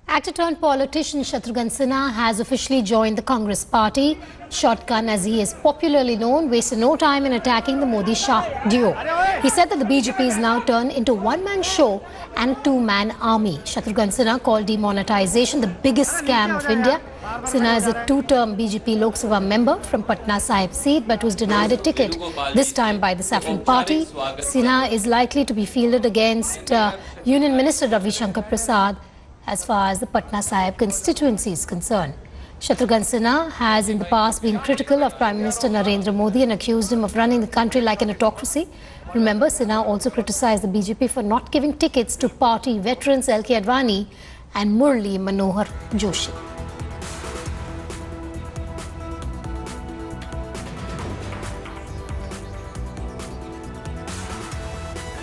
Actor turned politician Shatrughan Sinha has officially joined the Congress party. Shotgun, as he is popularly known, wasted no time in attacking the Modi-Shah duo. He said that the BJP is now turned into a one-man show and a two-man army. Shatrughan Sinha called demonetization the biggest scam of India. Sinha is a two-term BJP Lok Sabha member from Patna Sahib seat but was denied a ticket, this time by the Saffron Party. Sinha is likely to be fielded against Union Minister Ravi Shankar Prasad as far as the Patna Sahib constituency is concerned. Shatrughan Sinha has in the past been critical of Prime Minister Narendra Modi and accused him of running the country like an autocracy. Remember, Sinha also criticized the BJP for not giving tickets to party veterans L.K. Advani and Murli Manohar Joshi.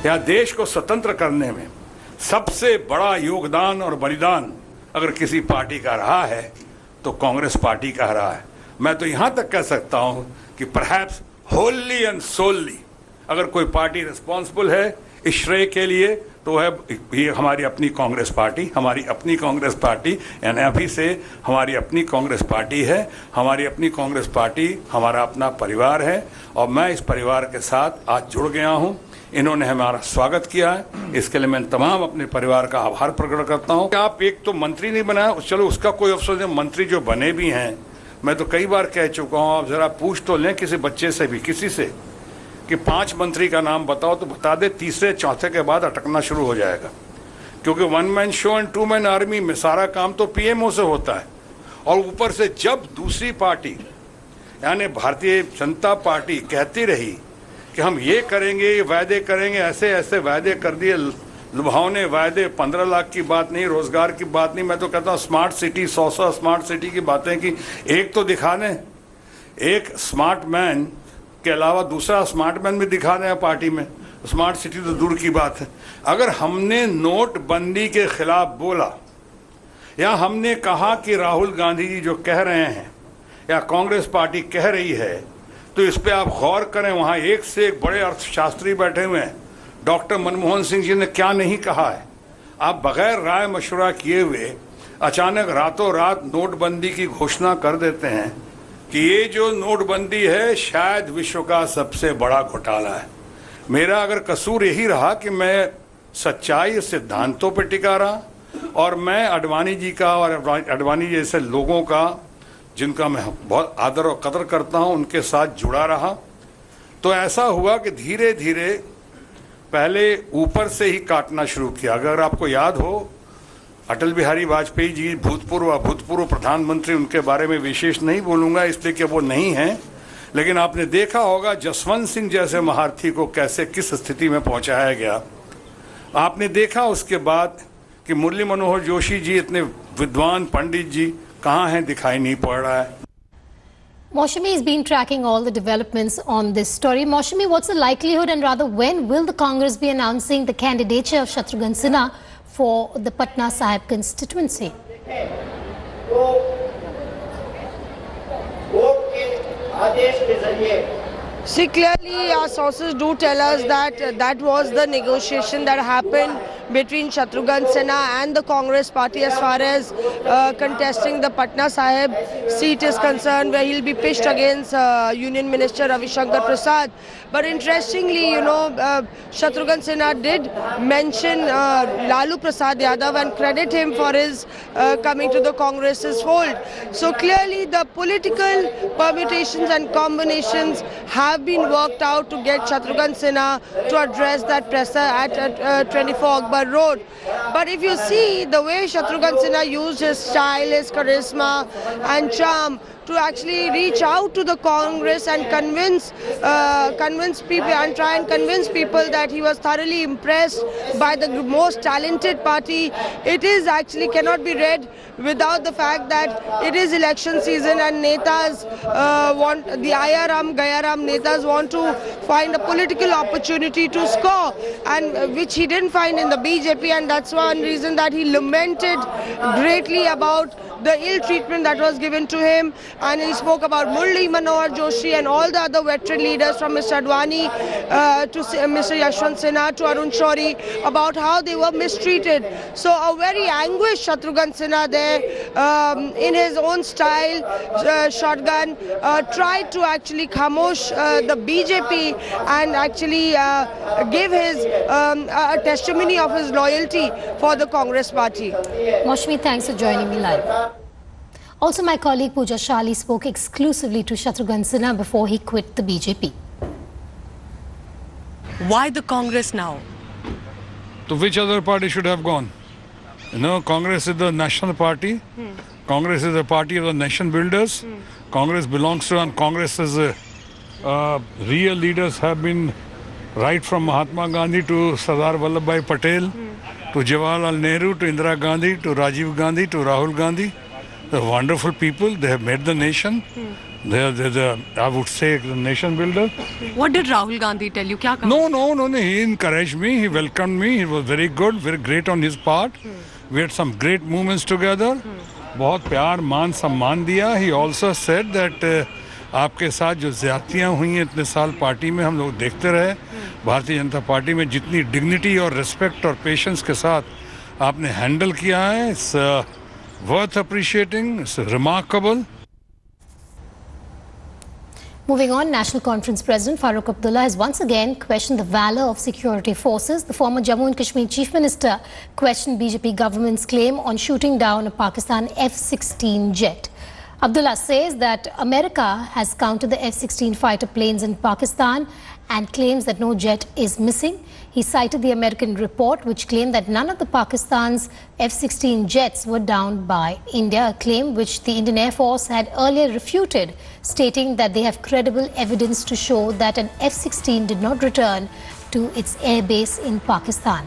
या देश को स्वतंत्र करने में सबसे बड़ा योगदान और बलिदान अगर किसी पार्टी का रहा है तो कांग्रेस पार्टी का रहा है। मैं तो यहां तक कह सकता हूं कि परहैप्स होली एंड सोलली अगर कोई पार्टी रिस्पॉन्सिबल है इस श्रेय के लिए तो है ये हमारी अपनी कांग्रेस पार्टी, हमारी अपनी कांग्रेस पार्टी, यानी अभी से हमारी अपनी कांग्रेस पार्टी है। हमारी अपनी कांग्रेस पार्टी हमारा अपना परिवार है और मैं इस परिवार के साथ आज जुड़ गया हूं। इन्होंने हमारा स्वागत किया है, इसके लिए मैं तमाम अपने परिवार का आभार प्रकट करता हूं। आप एक तो मंत्री नहीं बनाया, चलो उसका कोई अफसोस नहीं, मंत्री जो बने भी हैं, मैं तो कई बार कह चुका हूं, आप जरा पूछ तो लें किसी बच्चे से भी, किसी से कि 5 मंत्री का नाम बताओ तो बता दे, तीसरे चौथे के बाद अटकना शुरू हो जाएगा। क्योंकि one man show and two man army में सारा काम तो पीएमओ से होता है और ऊपर से जब दूसरी पार्टी यानी भारतीय जनता पार्टी कहती रही कि हम ये करेंगे, ये वायदे करेंगे, ऐसे ऐसे वायदे कर दिए, लुभावने वायदे, 15 लाख की बात नहीं, रोजगार की बात नहीं, मैं तो कहता हूँ स्मार्ट सिटी, 100 स्मार्ट सिटी की बातें की, एक तो दिखा दें, एक स्मार्ट मैन के अलावा दूसरा स्मार्ट मैन भी दिखा दें पार्टी में। स्मार्ट सिटी तो दूर की बात है। अगर हमने नोटबंदी के खिलाफ बोला या हमने कहा कि राहुल गांधी जी जो कह रहे हैं या कांग्रेस पार्टी कह रही है तो इस पे आप गौर करें, वहां एक से एक बड़े अर्थशास्त्री बैठे हुए हैं। डॉक्टर मनमोहन सिंह जी ने क्या नहीं कहा है। आप बगैर राय मशवरा किए हुए अचानक रातों रात नोटबंदी की घोषणा कर देते हैं कि ये जो नोटबंदी है शायद विश्व का सबसे बड़ा घोटाला है। मेरा अगर कसूर यही रहा कि मैं सच्चाई सिद्धांतों पर टिका रहा और मैं अडवाणी जी का और अडवाणी जैसे लोगों का जिनका मैं बहुत आदर और कदर करता हूं उनके साथ जुड़ा रहा, तो ऐसा हुआ कि धीरे धीरे पहले ऊपर से ही काटना शुरू किया। अगर आपको याद हो, अटल बिहारी वाजपेयी जी भूतपूर्व प्रधानमंत्री, उनके बारे में विशेष नहीं बोलूंगा इसलिए कि वो नहीं हैं, लेकिन आपने देखा होगा जसवंत सिंह जैसे महारथी को कैसे किस स्थिति में पहुंचाया गया। आपने देखा उसके बाद कि मुरली मनोहर जोशी जी इतने विद्वान पंडित जी कहाँ हैं, दिखाई नहीं पड़ रहा है। Maushami has been tracking all the developments on this story. Maushami, what's the likelihood and rather when will the Congress be announcing the candidature of Shatrughan Sinha for the Patna Sahib constituency? See, clearly our sources do tell us that that was the negotiation that happened between Shatrughan Sinha and the Congress party as far as contesting the Patna Sahib seat is concerned, where he'll be pitched against Union Minister Ravi Shankar Prasad. But interestingly, you know, Shatrughan Sinha did mention Lalu Prasad Yadav and credit him for his coming to the Congress's fold. So clearly the political permutations and combinations have been worked out to get Shatrughan Sinha to address that presser at 24 Akbar Road. But if you see the way Shatrughan Sinha used his style, his charisma and charm to actually reach out to the Congress and convince people and try and convince people that he was thoroughly impressed by the most talented party, it is actually cannot be read without the fact that it is election season and netas want, the Ayaram Gayaram netas want to find a political opportunity to score, and which he didn't find in the BJP, and that's one reason that he lamented greatly about the ill treatment that was given to him, and he spoke about Murli Manohar Joshi and all the other veteran leaders from Mr. Advani to Mr. Yashwant Sinha to Arun Shourie about how they were mistreated. So a very anguished Shatrughan Sinha there, in his own style, shotgun, tried to actually khamosh the BJP and actually give his a testimony of his loyalty for the Congress party. Maushami, thanks for joining me live. Also, my colleague Pooja Shali spoke exclusively to Shatrughan Sinha before he quit the BJP. Why the Congress now? To which other party should have gone? You know, Congress is the national party. Congress is the party of the nation builders. Congress belongs to, and Congress's real leaders have been right from Mahatma Gandhi to Sardar Vallabhbhai Patel, to Jawaharlal Nehru, to Indira Gandhi, to Rajiv Gandhi, to Rahul Gandhi. They're wonderful people. They have made the nation. They're I would say, the nation builder. What did Rahul Gandhi tell you? Kya kaha? No. He encouraged me. He welcomed me. He was very good, very great on his part. We had some great moments together. बहुत प्यार मान सम्मान दिया. He also said that आपके साथ जो ज़्यादतियाँ हुई हैं इतने साल पार्टी में हम लोग देखते रहे. भारतीय जनता पार्टी में जितनी डिग्निटी और रिस्पेक्ट और पेशेंस के साथ आपने हैंडल किया है, it's worth appreciating. It's remarkable. Moving on, National Conference President Farooq Abdullah has once again questioned the valour of security forces. The former Jammu and Kashmir Chief Minister questioned BJP government's claim on shooting down a Pakistan F-16 jet. Abdullah says that America has counted the F-16 fighter planes in Pakistan and claims that no jet is missing. He cited the American report which claimed that none of the Pakistan's F-16 jets were downed by India, a claim which the Indian Air Force had earlier refuted, stating that they have credible evidence to show that an F-16 did not return to its airbase in Pakistan.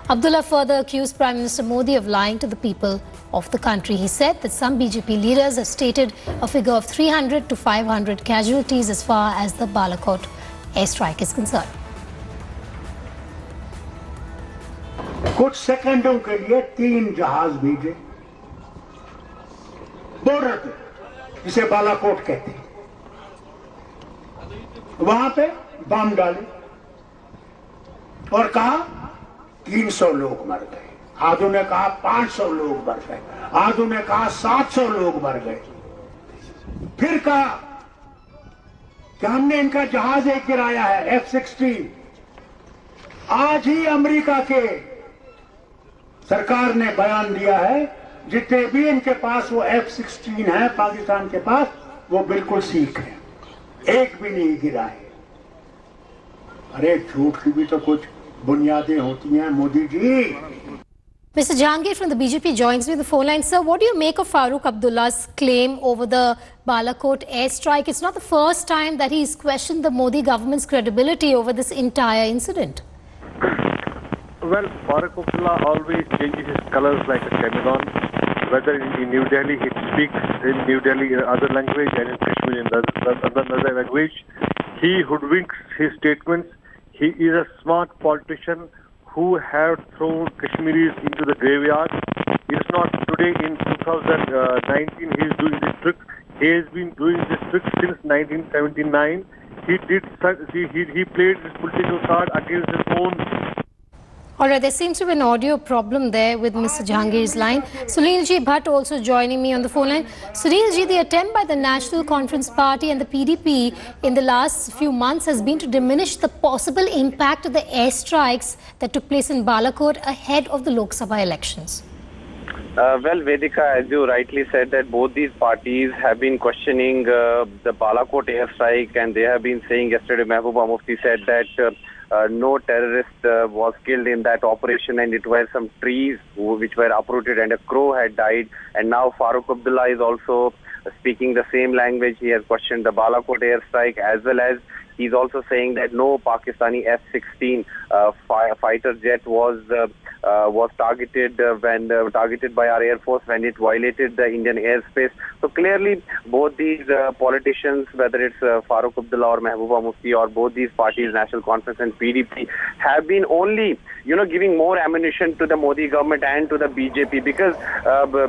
Abdullah further accused Prime Minister Modi of lying to the people of the country. He said that some BJP leaders have stated a figure of 300 to 500 casualties as far as the Balakot airstrike is concerned. कुछ सेकंडों के लिए 3 जहाज भेजे border पे, जिसे बालाकोट कहते हैं. वहां पे बम डाले और कहा 300 लोग मर गए. आधों ने कहा 500 लोग मर गए. आधों ने कहा 700 लोग मर गए. फिर कहा कि हमने इनका जहाज एक गिराया है, F-16. आज ही अमेरिका के सरकार ने बयान दिया है जितने भी इनके पास वो F-16 है पाकिस्तान के पास, वो बिल्कुल सीख है, एक भी नहीं गिरा है. अरे झूठ की भी तो कुछ बुनियादें होती हैं Modi ji. Mr. Jahangir from the BJP joins me on the phone line. Sir, what do you make of Farooq Abdullah's claim over the Balakot airstrike? It's not the first time that he's questioned the Modi government's credibility over this entire incident. Well, Farooq Abdullah always changes his colors like a chameleon. Whether in New Delhi he speaks in New Delhi in other language and in Kashmir in another language. He hoodwinks his statements. He is a smart politician who have thrown Kashmiris into the graveyard. It's not today in 2019 he is doing this trick. He has been doing this trick since 1979. He played this political card against his own. All right, there seems to be an audio problem there with Mr. Jahangir's line. Sunilji Bhatt also joining me on the phone line. Sunilji, the attempt by the National Conference Party and the PDP in the last few months has been to diminish the possible impact of the airstrikes that took place in Balakot ahead of the Lok Sabha elections. Well, Vedika, as you rightly said, that both these parties have been questioning the Balakot airstrike, and they have been saying yesterday, Mehbooba Mufti said that no terrorist was killed in that operation, and it were some trees which were uprooted and a crow had died. And now Farooq Abdullah is also speaking the same language. He has questioned the Balakot airstrike, as well as He's also saying that no Pakistani F-16 fighter jet was targeted targeted by our Air Force when it violated the Indian airspace. So clearly, both these politicians, whether it's Farooq Abdullah or Mehbooba Mufti, or both these parties, National Conference and PDP, have been only, giving more ammunition to the Modi government and to the BJP, because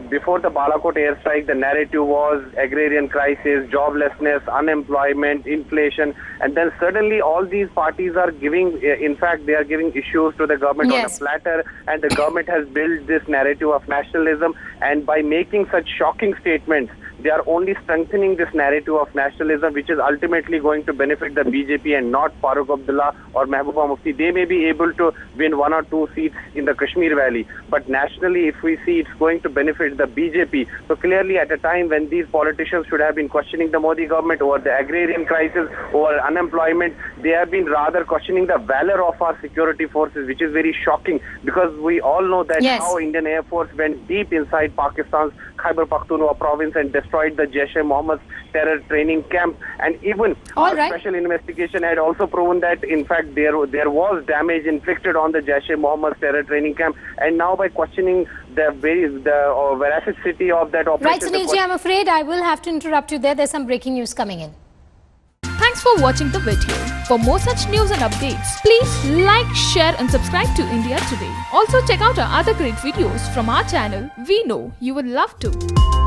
before the Balakot airstrike, the narrative was agrarian crisis, joblessness, unemployment, inflation, and then suddenly all these parties are giving, in fact, they are giving issues to the government on a platter, and the government has built this narrative of nationalism, and by making such shocking statements, they are only strengthening this narrative of nationalism, which is ultimately going to benefit the BJP and not Farooq Abdullah or Mehbooba Mufti. They may be able to win 1 or 2 seats in the Kashmir Valley, but nationally, if we see, it's going to benefit the BJP. So clearly, at a time when these politicians should have been questioning the Modi government over the agrarian crisis, over unemployment, they have been rather questioning the valor of our security forces, which is very shocking, because we all know that how Indian Air Force went deep inside Pakistan's Khyber Pakhtunkhwa province and destroyed the Jaish-e-Mohammed's terror training camp, and even special investigation had also proven that in fact there was damage inflicted on the Jaish-e-Mohammed's terror training camp, and now by questioning the veracity of that operation. Right, Sunil ji, I'm afraid I will have to interrupt you there. There's some breaking news coming in. Thanks for watching the video. For more such news and updates, please like, share and subscribe to India Today. Also check out our other great videos from our channel. We know you would love to.